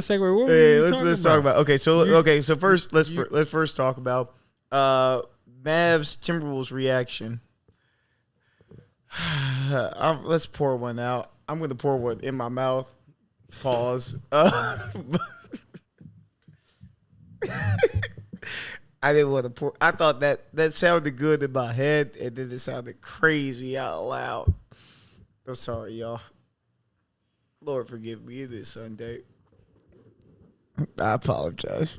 segue. What were Hey, we let's talking talk about. So first let's first talk about Mavs Timberwolves reaction. Let's pour one out. I'm going to pour one in my mouth. Pause. I didn't want to pour. I thought that sounded good in my head, and then it sounded crazy out loud. I'm sorry, y'all. Lord forgive me. It is Sunday. I apologize.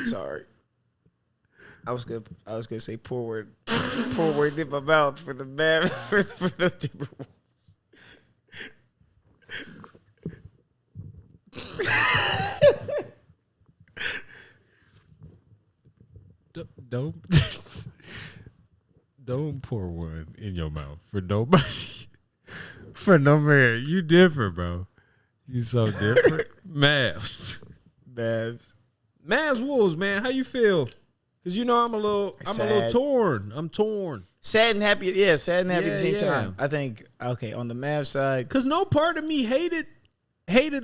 Sorry. I was gonna say pour word in my mouth for the man for the Timberwolves. Don't pour one in your mouth for nobody. For no man. You different, bro. You so different. Mavs Wolves, man. How you feel? Because you know I'm a little torn. I'm torn. Sad and happy. Yeah, sad and happy at the same Yeah. time. I think, okay, on the Mavs side. Because no part of me hated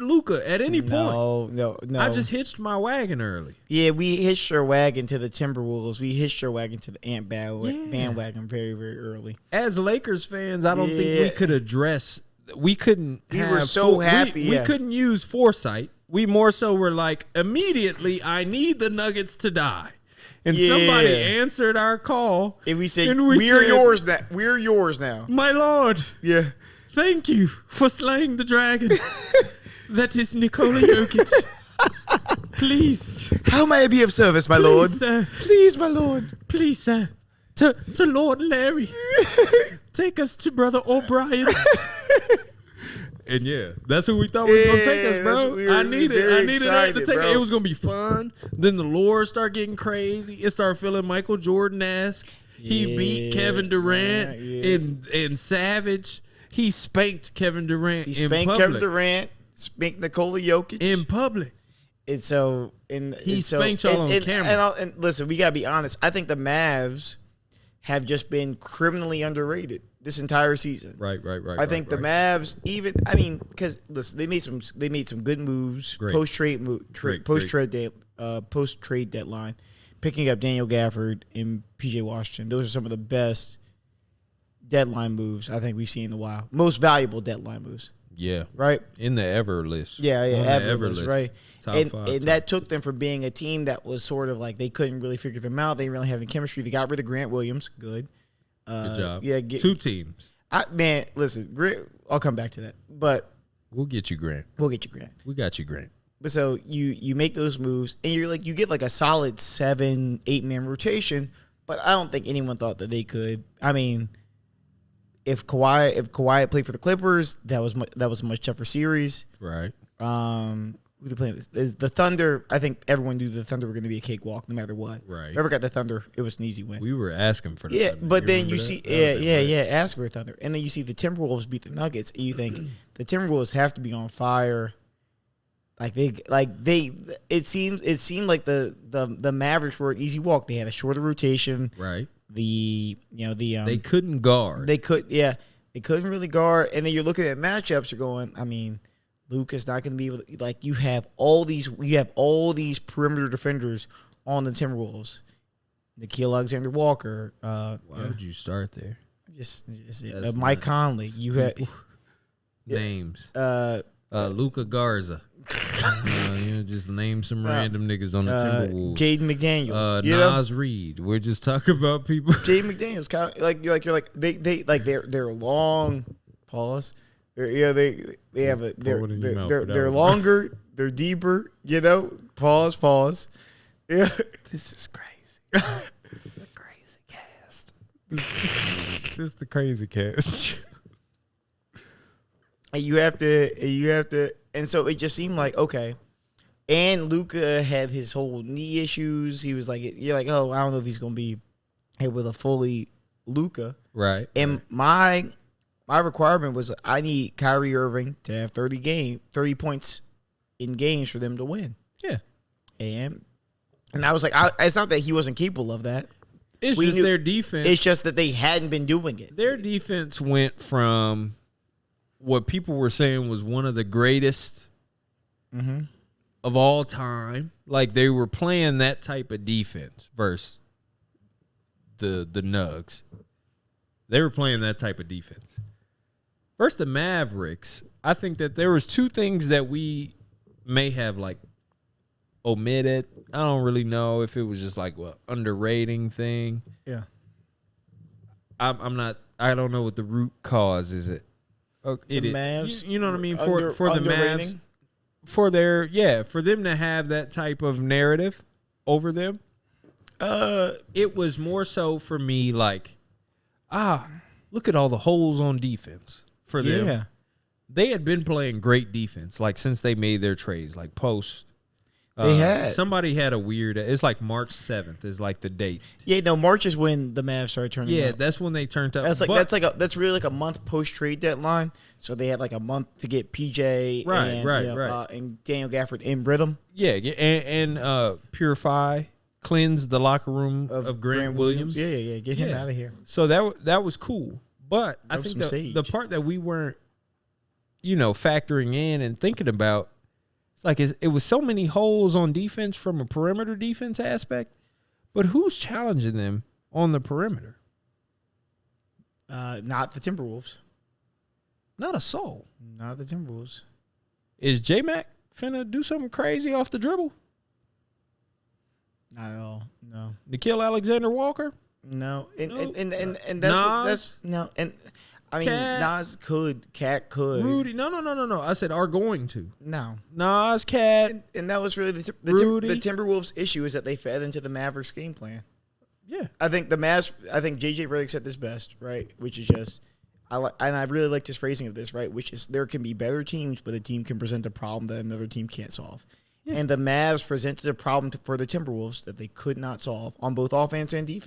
Luka at any point. No. I just hitched my wagon early. Yeah, we hitched our wagon to the Timberwolves. We hitched our wagon to the Ant bandwagon very, very early. As Lakers fans, I don't think we could address. We couldn't. We were so happy. We couldn't use foresight. We more so were like, immediately, I need the Nuggets to die. And somebody answered our call. And we said, we're yours now. We're yours now. My lord. Yeah. Thank you for slaying the dragon. That is Nikola Jokic. Please. How may I be of service, my lord? Sir. Please, my lord. Please, sir. To Lord Larry. Take us to Brother O'Brien. And yeah, that's who we thought was gonna take us, bro. I needed that to take it. It was gonna be fun. Then the lore started getting crazy. It started feeling Michael Jordan-esque. He beat Kevin Durant and Savage. He spanked Kevin Durant. He spanked Kevin Durant. Spanked Nikola Jokic in public. And so, he spanked y'all on camera. And listen, we gotta be honest. I think the Mavs have just been criminally underrated this entire season. Right. I think the Mavs, because listen, they made some good moves post trade deadline, picking up Daniel Gafford and PJ Washington. Those are some of the best deadline moves I think we've seen in a while. Most valuable deadline moves. Yeah. Right? In the ever list. Yeah, ever list, right? Top five. And that took them from being a team that was sort of like they couldn't really figure them out. They didn't really have the chemistry. They got rid of Grant Williams. Good. Good job. Yeah, two teams. Listen, Grant, I'll come back to that. But we'll get you Grant. We got you, Grant. But so you make those moves and you get like a solid 7-8 man rotation, but I don't think anyone thought that they could. I mean, if Kawhi had played for the Clippers, that was a much tougher series. Right. Who they playing? The Thunder. I think everyone knew the Thunder were going to be a cakewalk no matter what. Right. Whoever got the Thunder, it was an easy win. We were asking for the Thunder. But then you see, ask for the Thunder, and then you see the Timberwolves beat the Nuggets, and you think the Timberwolves have to be on fire. It seemed like the Mavericks were an easy walk. They had a shorter rotation. Right. They couldn't guard. They couldn't really guard, and then you're looking at matchups. You're going, Luka's not going to be able to, you have all these perimeter defenders on the Timberwolves. Nickeil Alexander-Walker. Why would you start there? Just Mike Conley. You had names. Luka Garza. Just name some random niggas on the Timberwolves. Jaden McDaniels. Nas Reed. We're just talking about people. Jaden McDaniels. They're long. Pause. They're longer. They're deeper. Pause. Yeah. This is crazy. This is a crazy cast. This is the crazy cast. And you have to, and so it just seemed like, okay. And Luka had his whole knee issues. He was like, you're like, oh, I don't know if he's going to be hit with a fully Luka. Right. And my requirement was I need Kyrie Irving to have 30 points in games for them to win. Yeah. And I was like, it's not that he wasn't capable of that. It's just their defense. It's just that they hadn't been doing it. Their defense went from what people were saying was one of the greatest of all time. Like, they were playing that type of defense versus the Nugs. They were playing that type of defense. Versus the Mavericks, I think that there was two things that we may have, like, omitted. I don't really know if it was just like underrating thing. Yeah. I'm not. I don't know what the root cause is. It Mavs, you know what I mean, for the Mavs, for them to have that type of narrative over them. It was more so for me like, look at all the holes on defense for them. Yeah. They had been playing great defense like since they made their trades, like post. They had. Somebody had a weird. It's like March 7th is like the date. Yeah, no, March is when the Mavs started turning. Yeah, up. that's when they turned up. That's really like a month post trade deadline. So they had like a month to get PJ and Daniel Gafford in rhythm. Yeah, and purify, cleanse the locker room of Grant Williams. Yeah, get him out of here. So that was cool. But I think the part that we weren't, factoring in and thinking about. It's like it was so many holes on defense from a perimeter defense aspect, but who's challenging them on the perimeter? Not the Timberwolves. Not a soul. Not the Timberwolves. Is J-Mac finna do something crazy off the dribble? Not at all. No. Nikhil Alexander-Walker? No. And that's no. And I mean, Cat. Nas could, Cat could. Rudy, no. I said are going to. No. Nas, Cat. And that was really the Timberwolves' issue is that they fed into the Mavericks game plan. Yeah. I think JJ Redick said this best, right? Which is just, I really like this phrasing of this, right? Which is there can be better teams, but a team can present a problem that another team can't solve. Yeah. And the Mavs presented a problem for the Timberwolves that they could not solve on both offense and defense.